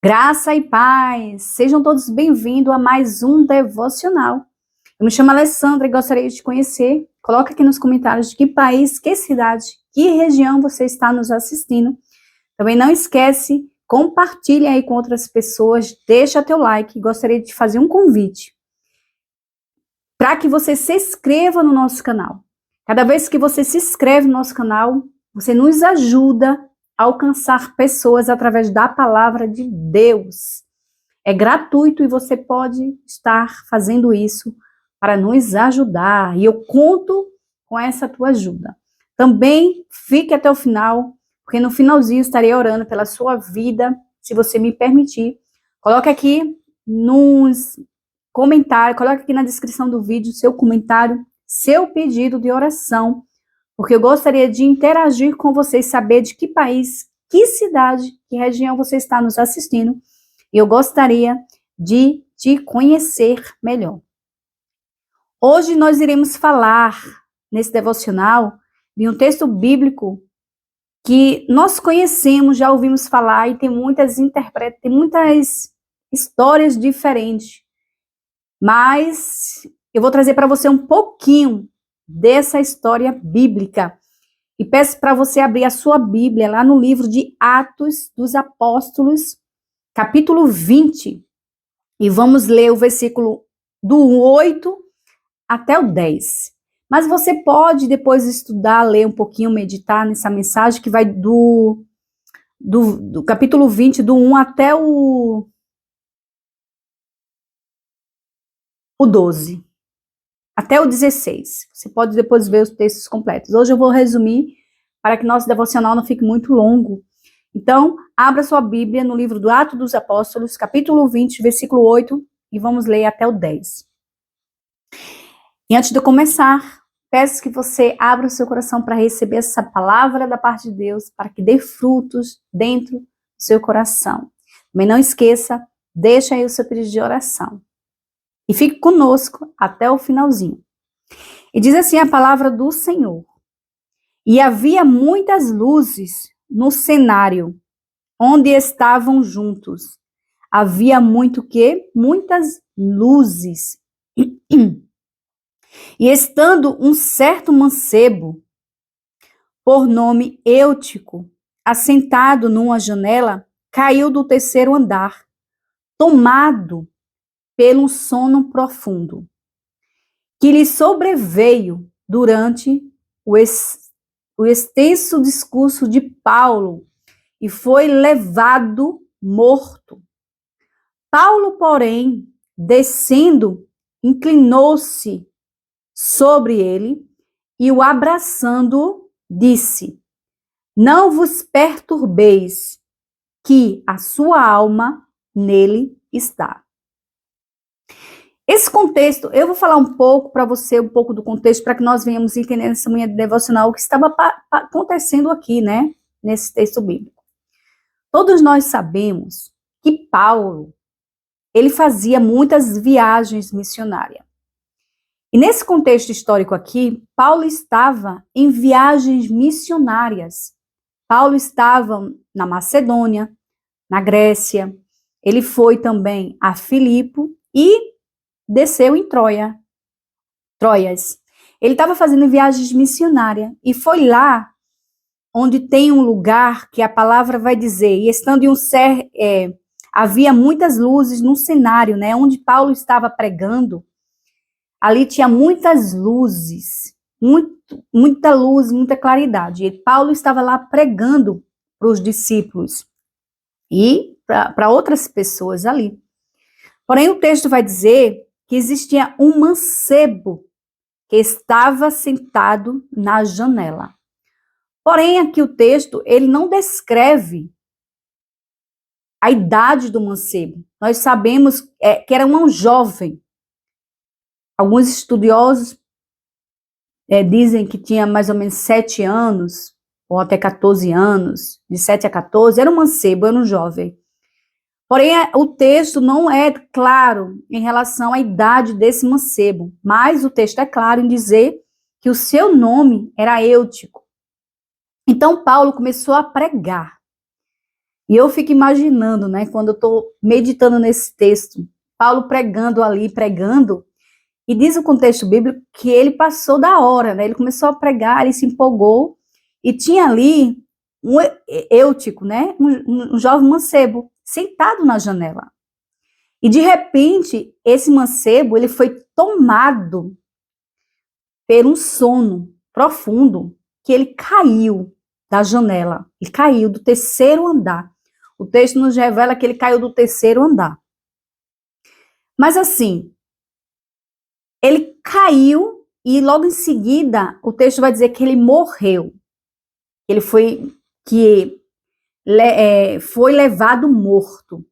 Graça e paz, sejam todos bem-vindos a mais um devocional. Eu me chamo Alessandra e gostaria de te conhecer. Coloca aqui nos comentários de que país, que cidade, que região você está nos assistindo. Também não esquece, compartilha aí com outras pessoas, deixa teu like. Gostaria de te fazer um convite para que você se inscreva no nosso canal. Cada vez que você se inscreve no nosso canal, você nos ajuda a alcançar pessoas através da palavra de Deus. É gratuito e você pode estar fazendo isso para nos ajudar. E eu conto com essa tua ajuda. Também fique até o final, porque no finalzinho estarei orando pela sua vida, se você me permitir. Coloque aqui nos comentários, coloque aqui na descrição do vídeo seu comentário, seu pedido de oração, porque eu gostaria de interagir com vocês, saber de que país, que cidade, que região você está nos assistindo. E eu gostaria de te conhecer melhor. Hoje nós iremos falar, nesse devocional, de um texto bíblico que nós conhecemos, já ouvimos falar, e tem muitas histórias diferentes. Mas eu vou trazer para você um pouquinho dessa história bíblica. E peço para você abrir a sua Bíblia lá no livro de Atos dos Apóstolos, capítulo 20. E vamos ler o versículo do 8 até o 10. Mas você pode depois estudar, ler um pouquinho, meditar nessa mensagem que vai do capítulo 20, do 1 até o 12. Até o 16. Você pode depois ver os textos completos. Hoje eu vou resumir para que nosso devocional não fique muito longo. Então, abra sua Bíblia no livro do Atos dos Apóstolos, capítulo 20, versículo 8, e vamos ler até o 10. E antes de eu começar, peço que você abra o seu coração para receber essa palavra da parte de Deus, para que dê frutos dentro do seu coração. Também não esqueça, deixa aí o seu pedido de oração. E fique conosco até o finalzinho. E diz assim a palavra do Senhor. E havia muitas luzes no cenário onde estavam juntos. Havia muitas luzes. E estando um certo mancebo, por nome Eutico, assentado numa janela, caiu do terceiro andar, tomado pelo sono profundo, que lhe sobreveio durante o extenso discurso de Paulo, e foi levado morto. Paulo, porém, descendo, inclinou-se sobre ele e, o abraçando, disse: Não vos perturbeis, que a sua alma nele está. Esse contexto, eu vou falar um pouco para você, um pouco do contexto, para que nós venhamos entender nessa manhã de devocional o que estava acontecendo aqui, né, nesse texto bíblico. Todos nós sabemos que Paulo, ele fazia muitas viagens missionárias. E nesse contexto histórico aqui, Paulo estava em viagens missionárias. Paulo estava na Macedônia, na Grécia, ele foi também a Filipe e desceu em Troias. Ele estava fazendo viagens missionárias e foi lá onde tem um lugar que a palavra vai dizer, e estando em havia muitas luzes no cenário, né, onde Paulo estava pregando, ali tinha muitas luzes, muita luz, muita claridade, e Paulo estava lá pregando para os discípulos e para outras pessoas ali. Porém, o texto vai dizer que existia um mancebo que estava sentado na janela. Porém, aqui o texto, ele não descreve a idade do mancebo. Nós sabemos que era um jovem. Alguns estudiosos dizem que tinha mais ou menos 7 anos, ou até 14 anos, de 7 a 14, era um mancebo, era um jovem. Porém, o texto não é claro em relação à idade desse mancebo, mas o texto é claro em dizer que o seu nome era Eutico. Então, Paulo começou a pregar. E eu fico imaginando, né, quando eu estou meditando nesse texto, Paulo pregando ali, pregando, e diz o contexto bíblico que ele passou da hora, né? Ele começou a pregar, ele se empolgou, e tinha ali um Eutico, né? Um jovem mancebo, sentado na janela. E de repente, esse mancebo, ele foi tomado por um sono profundo, que ele caiu da janela. Ele caiu do terceiro andar. O texto nos revela que ele caiu do terceiro andar. Mas assim, ele caiu e logo em seguida o texto vai dizer que ele morreu. Ele foi foi levado morto.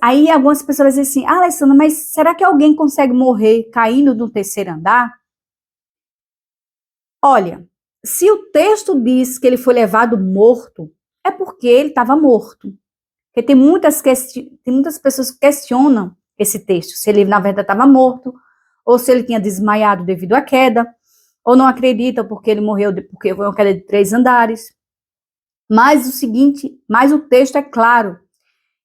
Aí algumas pessoas dizem assim, Alessandra, mas será que alguém consegue morrer caindo do terceiro andar? Olha, se o texto diz que ele foi levado morto, é porque ele estava morto. Porque tem muitas pessoas que questionam esse texto, se ele na verdade estava morto, ou se ele tinha desmaiado devido à queda, ou não acreditam porque ele morreu porque foi uma queda de 3 andares. Mas o texto é claro.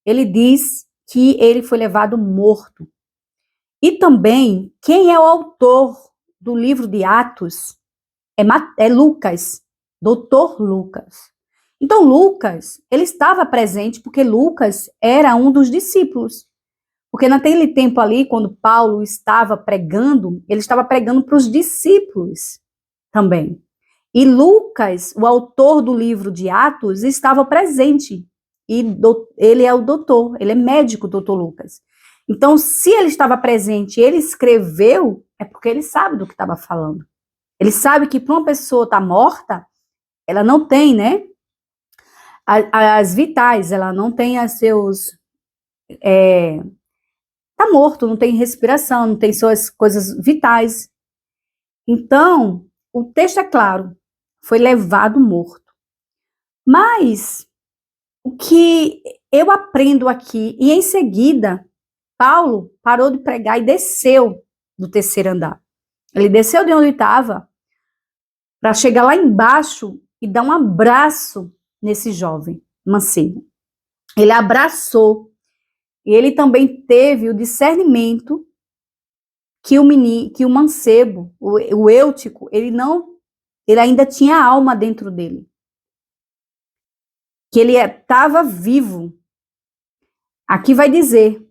Ele diz que ele foi levado morto. E também, quem é o autor do livro de Atos? É Lucas, doutor Lucas. Então, Lucas, ele estava presente porque Lucas era um dos discípulos. Porque naquele tempo ali, quando Paulo estava pregando, ele estava pregando para os discípulos também. E Lucas, o autor do livro de Atos, estava presente. E ele é o doutor, ele é médico, doutor Lucas. Então, se ele estava presente e ele escreveu, é porque ele sabe do que estava falando. Ele sabe que para uma pessoa estar morta, ela não tem, né? As vitais, ela não tem as seus. Tá morto, não tem respiração, não tem suas coisas vitais. Então, o texto é claro, foi levado morto. Mas o que eu aprendo aqui, e em seguida, Paulo parou de pregar e desceu do terceiro andar. Ele desceu de onde estava para chegar lá embaixo e dar um abraço nesse jovem mancebo. Ele abraçou e ele também teve o discernimento que o mancebo, o Eutico, ele ainda tinha alma dentro dele. Que ele estava vivo. Aqui vai dizer,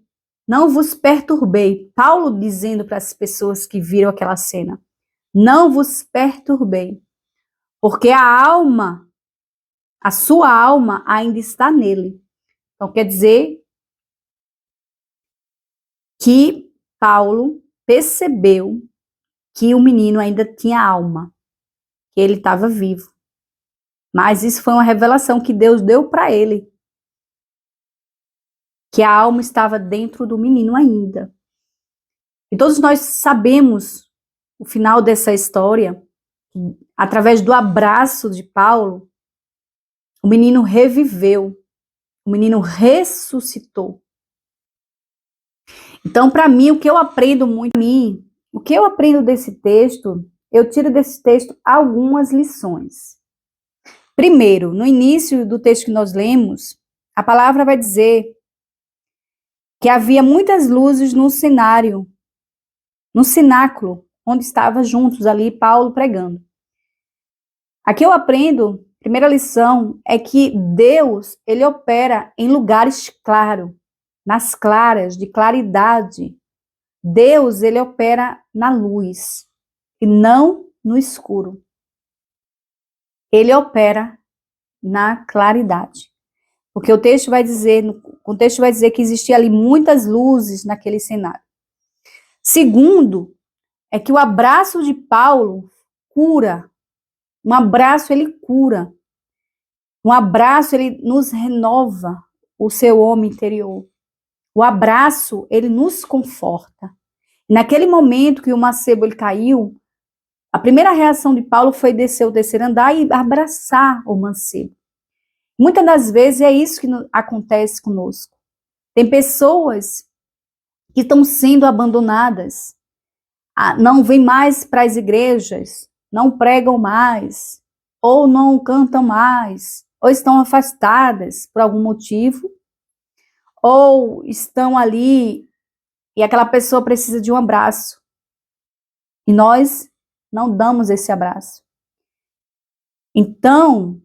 não vos perturbei. Paulo dizendo para as pessoas que viram aquela cena, não vos perturbei, porque a sua alma ainda está nele. Então quer dizer que Paulo percebeu que o menino ainda tinha alma, que ele estava vivo. Mas isso foi uma revelação que Deus deu para ele, que a alma estava dentro do menino ainda. E todos nós sabemos o final dessa história, através do abraço de Paulo, o menino reviveu, o menino ressuscitou. Então, para mim, o que eu aprendo desse texto, eu tiro desse texto algumas lições. Primeiro, no início do texto que nós lemos, a palavra vai dizer que havia muitas luzes no cenáculo, onde estavam juntos ali Paulo pregando. Aqui eu aprendo, primeira lição, é que Deus, ele opera em lugares claros, nas claras, de claridade. Deus, ele opera na luz e não no escuro. Ele opera na claridade. Porque o texto vai dizer que existia ali muitas luzes naquele cenário. Segundo, é que o abraço de Paulo cura. Um abraço, ele cura. Um abraço, ele nos renova o seu homem interior. O abraço, ele nos conforta. Naquele momento que o mancebo ele caiu, a primeira reação de Paulo foi descer o terceiro andar e abraçar o mancebo. Muitas das vezes é isso que acontece conosco. Tem pessoas que estão sendo abandonadas, não vêm mais para as igrejas, não pregam mais, ou não cantam mais, ou estão afastadas por algum motivo, ou estão ali e aquela pessoa precisa de um abraço. E nós não damos esse abraço. Então,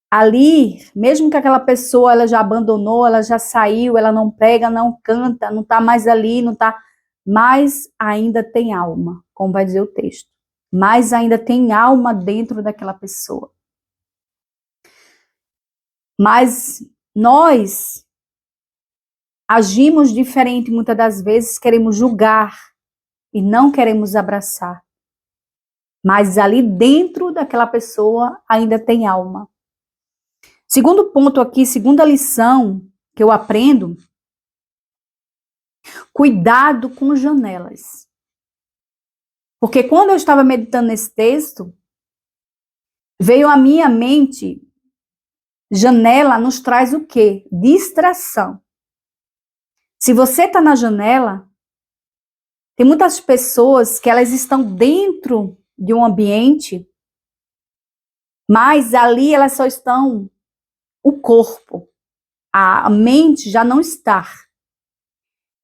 ali, mesmo que aquela pessoa ela já abandonou, ela já saiu, ela não prega, não canta, não está mais ali, não está, mas ainda tem alma, como vai dizer o texto. Mas ainda tem alma dentro daquela pessoa. Mas nós agimos diferente muitas das vezes, queremos julgar e não queremos abraçar. Mas ali dentro daquela pessoa ainda tem alma. Segundo ponto aqui, segunda lição que eu aprendo, cuidado com janelas. Porque quando eu estava meditando nesse texto, veio à minha mente, janela nos traz o quê? Distração. Se você está na janela, tem muitas pessoas que elas estão dentro de um ambiente, mas ali elas só estão o corpo. A mente já não está.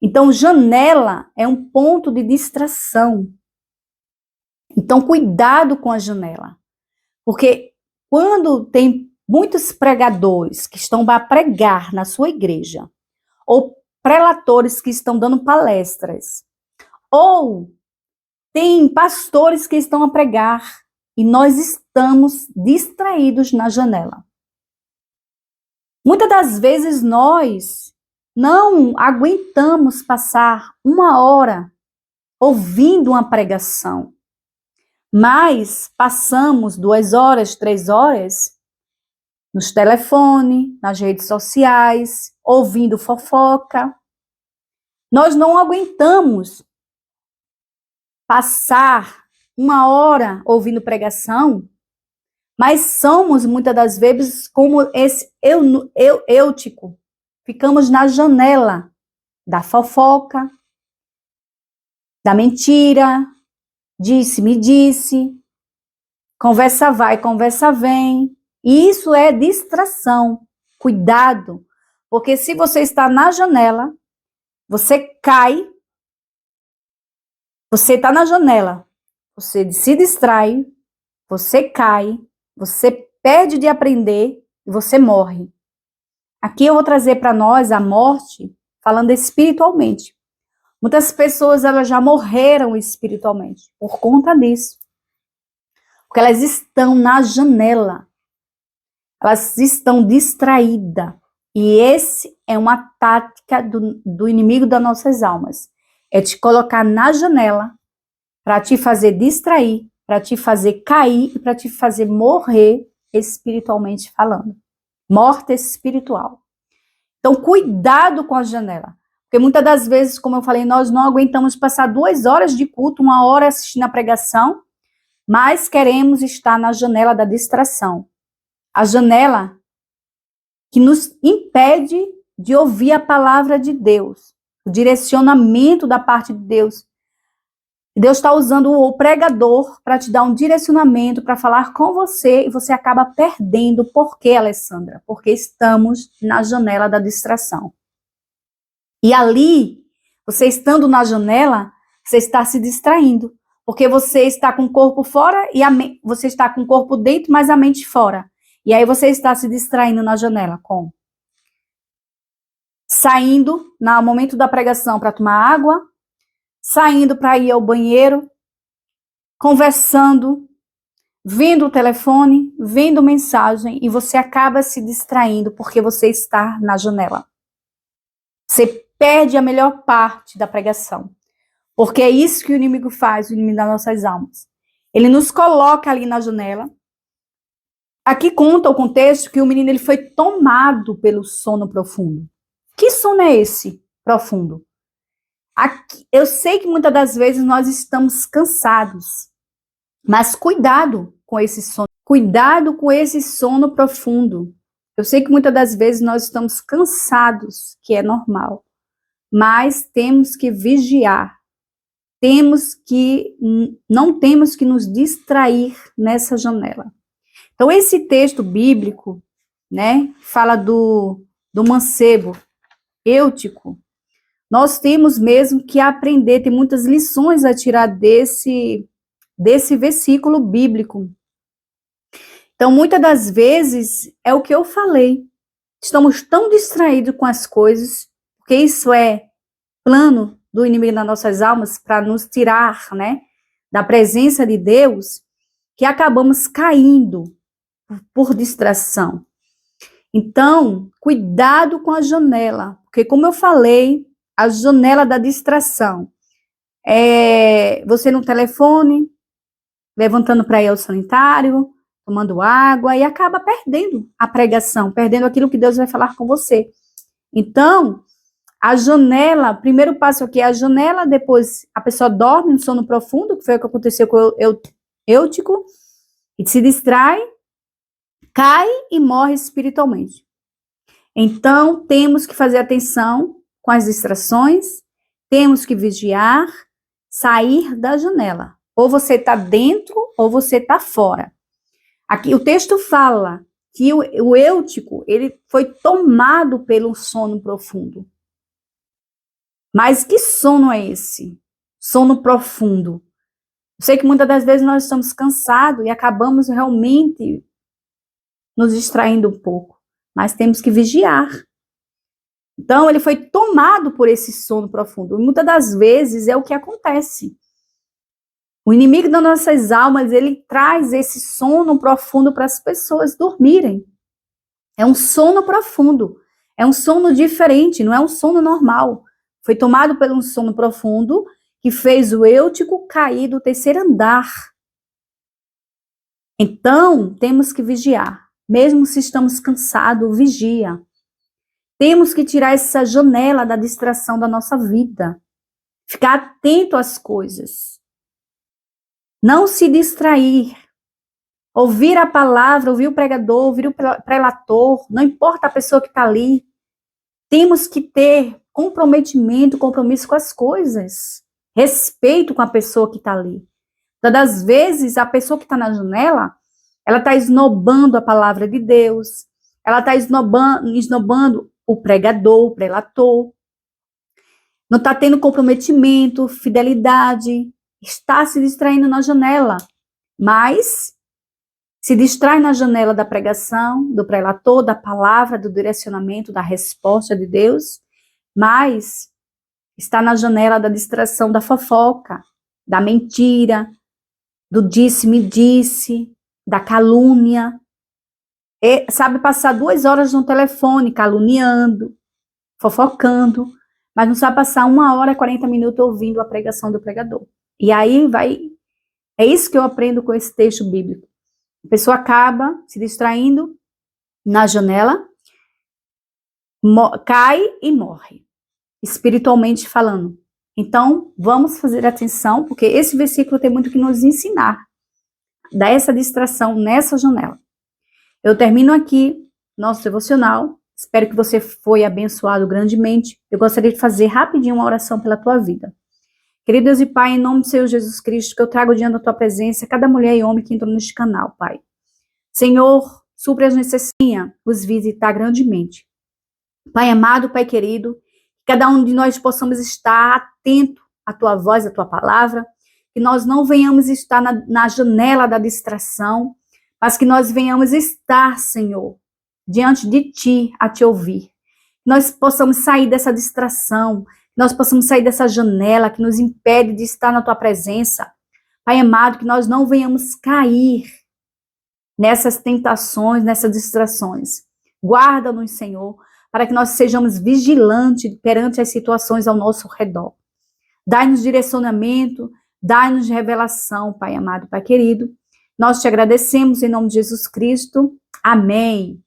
Então, janela é um ponto de distração. Então, cuidado com a janela. Porque quando tem muitos pregadores que estão para pregar na sua igreja, ou prelatores que estão dando palestras, ou tem pastores que estão a pregar, e nós estamos distraídos na janela. Muitas das vezes nós não aguentamos passar 1 hora ouvindo uma pregação, mas passamos 2 horas, 3 horas nos telefones, nas redes sociais, ouvindo fofoca. Nós não aguentamos passar 1 hora ouvindo pregação, mas somos muitas das vezes como esse Eutico. Ficamos na janela da fofoca, da mentira, disse-me disse, conversa vai, conversa vem. E isso é distração. Cuidado, porque se você está na janela, você cai, você está na janela, você se distrai, você cai, você perde de aprender e você morre. Aqui eu vou trazer para nós a morte, falando espiritualmente. Muitas pessoas elas já morreram espiritualmente por conta disso. Porque elas estão na janela. Elas estão distraídas. E esse é uma tática do inimigo das nossas almas. É te colocar na janela para te fazer distrair, para te fazer cair e para te fazer morrer espiritualmente falando. Morte espiritual. Então, cuidado com a janela. Porque muitas das vezes, como eu falei, nós não aguentamos passar 2 horas de culto, 1 hora assistindo a pregação, mas queremos estar na janela da distração. A janela que nos impede de ouvir a palavra de Deus, o direcionamento da parte de Deus. Deus está usando o pregador para te dar um direcionamento, para falar com você, e você acaba perdendo. Por quê, Alessandra? Porque estamos na janela da distração. E ali, você estando na janela, você está se distraindo. Porque você está com o corpo fora e você está com o corpo dentro, mas a mente fora. E aí você está se distraindo na janela. Como? Saindo no momento da pregação para tomar água, saindo para ir ao banheiro, conversando, vendo o telefone, vendo mensagem, e você acaba se distraindo porque você está na janela. Você perde a melhor parte da pregação. Porque é isso que o inimigo faz, o inimigo das nossas almas. Ele nos coloca ali na janela. Aqui conta o contexto que o menino ele foi tomado pelo sono profundo. Que sono é esse profundo? Aqui, eu sei que muitas das vezes nós estamos cansados, mas cuidado com esse sono. Cuidado com esse sono profundo. Eu sei que muitas das vezes nós estamos cansados, que é normal, mas temos que vigiar. Não temos que nos distrair nessa janela. Então, esse texto bíblico, né, fala do mancebo, Eutico. Nós temos mesmo que aprender, tem muitas lições a tirar desse versículo bíblico. Então, muitas das vezes, é o que eu falei. Estamos tão distraídos com as coisas, porque isso é plano do inimigo das nossas almas para nos tirar, né, da presença de Deus, que acabamos caindo por distração. Então, cuidado com a janela, porque como eu falei, a janela da distração é você no telefone, levantando para ir ao sanitário, tomando água, e acaba perdendo a pregação, perdendo aquilo que Deus vai falar com você. Então, a janela, primeiro passo aqui é a janela, depois a pessoa dorme um sono profundo, que foi o que aconteceu com o Eutico, e se distrai, cai e morre espiritualmente. Então, temos que fazer atenção com as distrações, temos que vigiar, sair da janela. Ou você está dentro, ou você está fora. Aqui o texto fala que o Eutico, ele foi tomado pelo sono profundo. Mas que sono é esse? Sono profundo. Eu sei que muitas das vezes nós estamos cansados e acabamos realmente nos distraindo um pouco, mas temos que vigiar. Então, ele foi tomado por esse sono profundo. E muitas das vezes é o que acontece. O inimigo das nossas almas, ele traz esse sono profundo para as pessoas dormirem. É um sono profundo. É um sono diferente, não é um sono normal. Foi tomado por um sono profundo que fez o Eutico cair do terceiro andar. Então, temos que vigiar. Mesmo se estamos cansados, vigia. Temos que tirar essa janela da distração da nossa vida. Ficar atento às coisas. Não se distrair. Ouvir a palavra, ouvir o pregador, ouvir o prelator, não importa a pessoa que está ali. Temos que ter compromisso com as coisas. Respeito com a pessoa que está ali. Todas as vezes, a pessoa que está na janela, ela está esnobando a palavra de Deus, ela está esnobando o pregador, o prelator, não está tendo comprometimento, fidelidade, está se distraindo na janela, mas se distrai na janela da pregação, do prelator, da palavra, do direcionamento, da resposta de Deus, mas está na janela da distração da fofoca, da mentira, do disse-me-disse, da calúnia. E sabe passar 2 horas no telefone caluniando, fofocando, mas não sabe passar 1 hora e 40 minutos ouvindo a pregação do pregador. E aí é isso que eu aprendo com esse texto bíblico. A pessoa acaba se distraindo na janela, cai e morre, espiritualmente falando. Então, vamos fazer atenção, porque esse versículo tem muito que nos ensinar. Dá essa distração nessa janela. Eu termino aqui nosso devocional. Espero que você foi abençoado grandemente. Eu gostaria de fazer rapidinho uma oração pela tua vida. Querido Deus e Pai, em nome do Senhor Jesus Cristo, que eu trago diante da tua presença cada mulher e homem que entrou neste canal, Pai. Senhor, supre as necessidades, os visitar grandemente. Pai amado, Pai querido, que cada um de nós possamos estar atento à tua voz, à tua palavra, que nós não venhamos estar na janela da distração, mas que nós venhamos estar, Senhor, diante de Ti, a Te ouvir. Que nós possamos sair dessa distração, que nós possamos sair dessa janela que nos impede de estar na Tua presença. Pai amado, que nós não venhamos cair nessas tentações, nessas distrações. Guarda-nos, Senhor, para que nós sejamos vigilantes perante as situações ao nosso redor. Dai-nos direcionamento, dai-nos revelação, Pai amado, Pai querido. Nós te agradecemos em nome de Jesus Cristo. Amém.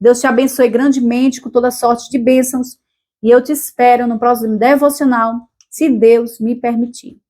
Deus te abençoe grandemente com toda sorte de bênçãos. E eu te espero no próximo devocional, se Deus me permitir.